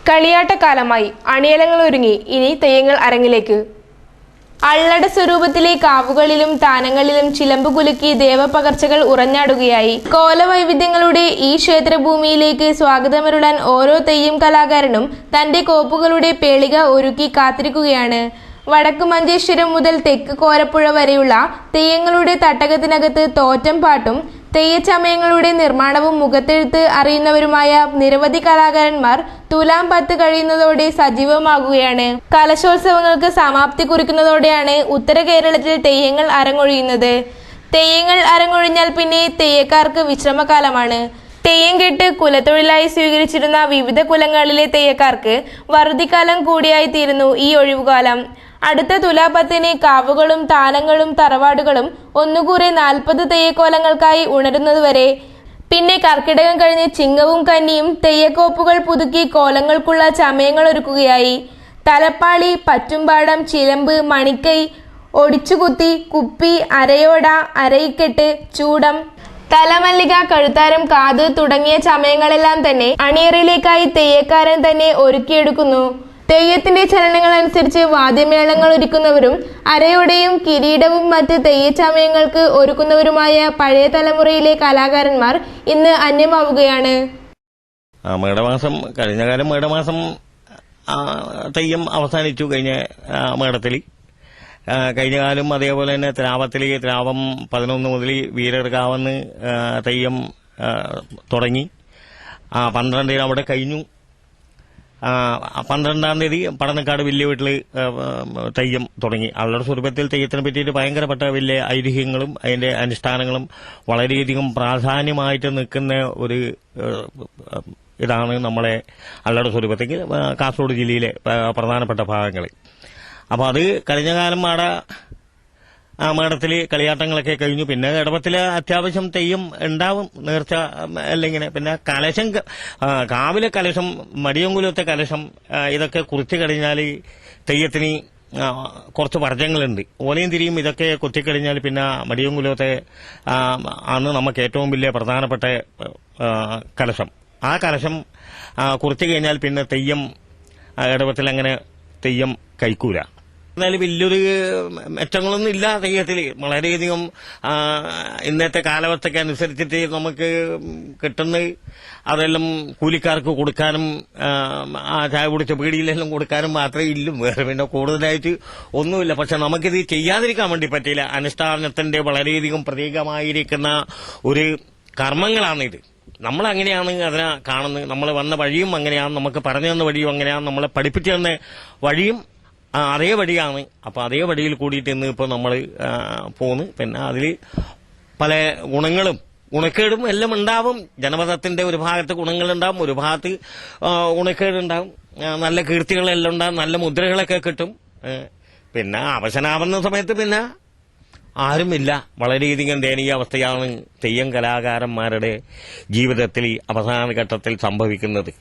കളിയാട്ടക്കാലമായി അണിയലങ്ങൾ ഒരുങ്ങി ഇനി തെയ്യങ്ങൾ അരങ്ങിലേക്ക്. അള്ളട സ്വരൂപത്തിലെ കാവുകളിലും താനങ്ങളിലും ചിലമ്പ് കുലുക്കി ദേവപകർച്ചകൾ ഉറഞ്ഞാടുകയായി. കോലവൈവിധ്യങ്ങളുടെ ഈ ക്ഷേത്രഭൂമിയിലേക്ക് സ്വാഗതമരുളാൻ ഓരോ തെയ്യം കലാകാരനും തന്റെ കോപ്പുകളുടെ പേളിക ഒരുക്കി കാത്തിരിക്കുകയാണ്. വടക്ക് മഞ്ചേശ്വരം മുതൽ തെക്ക് കോരപ്പുഴ വരെയുള്ള തെയ്യങ്ങളുടെ തട്ടകത്തിനകത്ത് തോറ്റം പാട്ടും തെയ്യച്ചമയങ്ങളുടെ നിർമ്മാണവും മുഖത്തെഴുത്ത് അറിയുന്നവരുമായ നിരവധി കലാകാരന്മാർ തുലാം 10 കഴിയുന്നതോടെ സജീവമാകുകയാണ്. കലശോത്സവങ്ങൾക്ക് സമാപ്തി കുറിക്കുന്നതോടെയാണ് ഉത്തര കേരളത്തിൽ തെയ്യങ്ങൾ അരങ്ങൊഴിയുന്നത്. തെയ്യങ്ങൾ അരങ്ങൊഴിഞ്ഞാൽ പിന്നെ തെയ്യക്കാർക്ക് വിശ്രമകാലമാണ്. തെയ്യം കെട്ട് കുലത്തൊഴിലായി സ്വീകരിച്ചിരുന്ന വിവിധ കുലങ്ങളിലെ തെയ്യക്കാർക്ക് വറുതിക്കാലം കൂടിയായി തീരുന്നു ഈ ഒഴിവുകാലം. അടുത്ത തുലാ 10-ന് കാവുകളും താനങ്ങളും തറവാടുകളും ഒന്നുകൂടെ 40 തെയ്യക്കോലങ്ങൾക്കായി ഉണരുന്നതുവരെ. പിന്നെ കർക്കിടകം കഴിഞ്ഞ് ചിങ്ങവും കന്നിയും തെയ്യക്കോപ്പുകൾ പുതുക്കി കോലങ്ങൾക്കുള്ള ചമയങ്ങൾ ഒരുക്കുകയായി. തലപ്പാളി, പറ്റുംപാടം, ചിലമ്പ്, മണിക്കൈ, ഒടിച്ചുകുത്തി, കുപ്പി, അരയോട, അരയിക്കെട്ട്, ചൂടം, തലമല്ലിക, കഴുത്താരം, കാത് തുടങ്ങിയ ചമയങ്ങളെല്ലാം തന്നെ അണിയറയിലേക്കായി തെയ്യക്കാരൻ തന്നെ ഒരുക്കിയെടുക്കുന്നു. തെയ്യത്തിന്റെ ചലനങ്ങൾ അനുസരിച്ച് വാദ്യമേളങ്ങൾ ഒരുക്കുന്നവരും അരയോടെയും കിരീടവും മറ്റ് തെയ്യച്ചമയങ്ങൾക്ക് ഒരുക്കുന്നവരുമായ പഴയ തലമുറയിലെ കലാകാരന്മാർ ഇന്ന് അന്യമാവുകയാണ്. കഴിഞ്ഞ കാലം മേടമാസം തെയ്യം അവസാനിച്ചു. കഴിഞ്ഞ മേടത്തിൽ കഴിഞ്ഞ കാലം അതേപോലെ തന്നെ ത്രാവം 11 മുതൽ വീരർകാവെന്ന് തെയ്യം തുടങ്ങി. 12 അവിടെ കഴിഞ്ഞു. 12-ാം തീയതി പടന്നക്കാട് വലിയ വീട്ടിൽ തെയ്യം തുടങ്ങി. അള്ളട സ്വരൂപത്തിൽ തെയ്യത്തിനെ പറ്റിയിട്ട് ഭയങ്കരപ്പെട്ട വലിയ ഐതിഹ്യങ്ങളും അതിന്റെ അനുഷ്ഠാനങ്ങളും വളരെയധികം പ്രാധാന്യമായിട്ട് നിൽക്കുന്ന ഒരു ഇതാണ് നമ്മളെ അള്ളട സ്വരൂപത്തിൽ കാസർഗോഡ് ജില്ലയിലെ പ്രധാനപ്പെട്ട ഭാഗങ്ങൾ. അപ്പൊ അത് കഴിഞ്ഞ കാലം മേടത്തില് കളിയാട്ടങ്ങളൊക്കെ കഴിഞ്ഞു. പിന്നെ ഇടവത്തില് അത്യാവശ്യം തെയ്യം ഉണ്ടാവും, നേർച്ച അല്ലെങ്കിൽ പിന്നെ കലശം, കാവിലെ കലശം, മടിയങ്കുലത്തെ കലശം, ഇതൊക്കെ കുറിച്ചു കഴിഞ്ഞാൽ തെയ്യത്തിന് കുറച്ച് വർജങ്ങളുണ്ട്. ഓലയും തിരിയും ഇതൊക്കെ കുത്തിക്കഴിഞ്ഞാൽ പിന്നെ മടിയങ്കുലത്തെ ആണ് നമുക്ക് ഏറ്റവും വലിയ പ്രധാനപ്പെട്ട കലശം. ആ കലശം കുറിച്ചു കഴിഞ്ഞാൽ പിന്നെ തെയ്യം ഇടവത്തിൽ അങ്ങനെ തെയ്യം കഴിക്കൂല. എന്നാലും വലിയൊരു മെച്ചങ്ങളൊന്നും ഇല്ല തെയ്യത്തിൽ. വളരെയധികം ഇന്നത്തെ കാലാവസ്ഥയ്ക്ക് അനുസരിച്ചിട്ട് നമുക്ക് കിട്ടുന്ന അതെല്ലാം കൂലിക്കാർക്ക് കൊടുക്കാനും ചായ കുടിച്ച പീടിയിലെല്ലാം കൊടുക്കാനും മാത്രമേ ഇല്ലു. വേറെ പിന്നെ കൂടുതലായിട്ട് ഒന്നുമില്ല. പക്ഷെ നമുക്കിത് ചെയ്യാതിരിക്കാൻ വേണ്ടി പറ്റില്ല. അനുഷ്ഠാനത്തിന്റെ വളരെയധികം പ്രതീകമായിരിക്കുന്ന ഒരു കർമ്മങ്ങളാണിത്. നമ്മളങ്ങനെയാണ് അതിനെ കാണുന്നത്. നമ്മൾ വന്ന വഴിയും അങ്ങനെയാണ്, നമുക്ക് പറഞ്ഞു തന്ന വഴിയും അങ്ങനെയാണ്, നമ്മളെ പഠിപ്പിച്ചു തന്ന വഴിയും അതേ വഴിയാണ്. അപ്പൊ അതേ വഴിയിൽ കൂടിയിട്ട് ഇന്ന് ഇപ്പൊ നമ്മൾ പോന്ന്. പിന്നെ അതിൽ പല ഗുണക്കേടും എല്ലാം ഉണ്ടാവും. ജനപദത്തിന്റെ ഒരു ഭാഗത്ത് ഗുണങ്ങളുണ്ടാവും, ഒരു ഭാഗത്ത് ഗുണക്കേടുണ്ടാവും. നല്ല കീർത്തികളെല്ലാം ഉണ്ടാവും, നല്ല മുദ്രകളൊക്കെ കിട്ടും. പിന്നെ അവസാനാവുന്ന സമയത്ത് പിന്നെ ആരുമില്ല. വളരെയധികം ദയനീയ അവസ്ഥയാണ് തെയ്യം കലാകാരന്മാരുടെ ജീവിതത്തിൽ അവസാന ഘട്ടത്തിൽ സംഭവിക്കുന്നത്.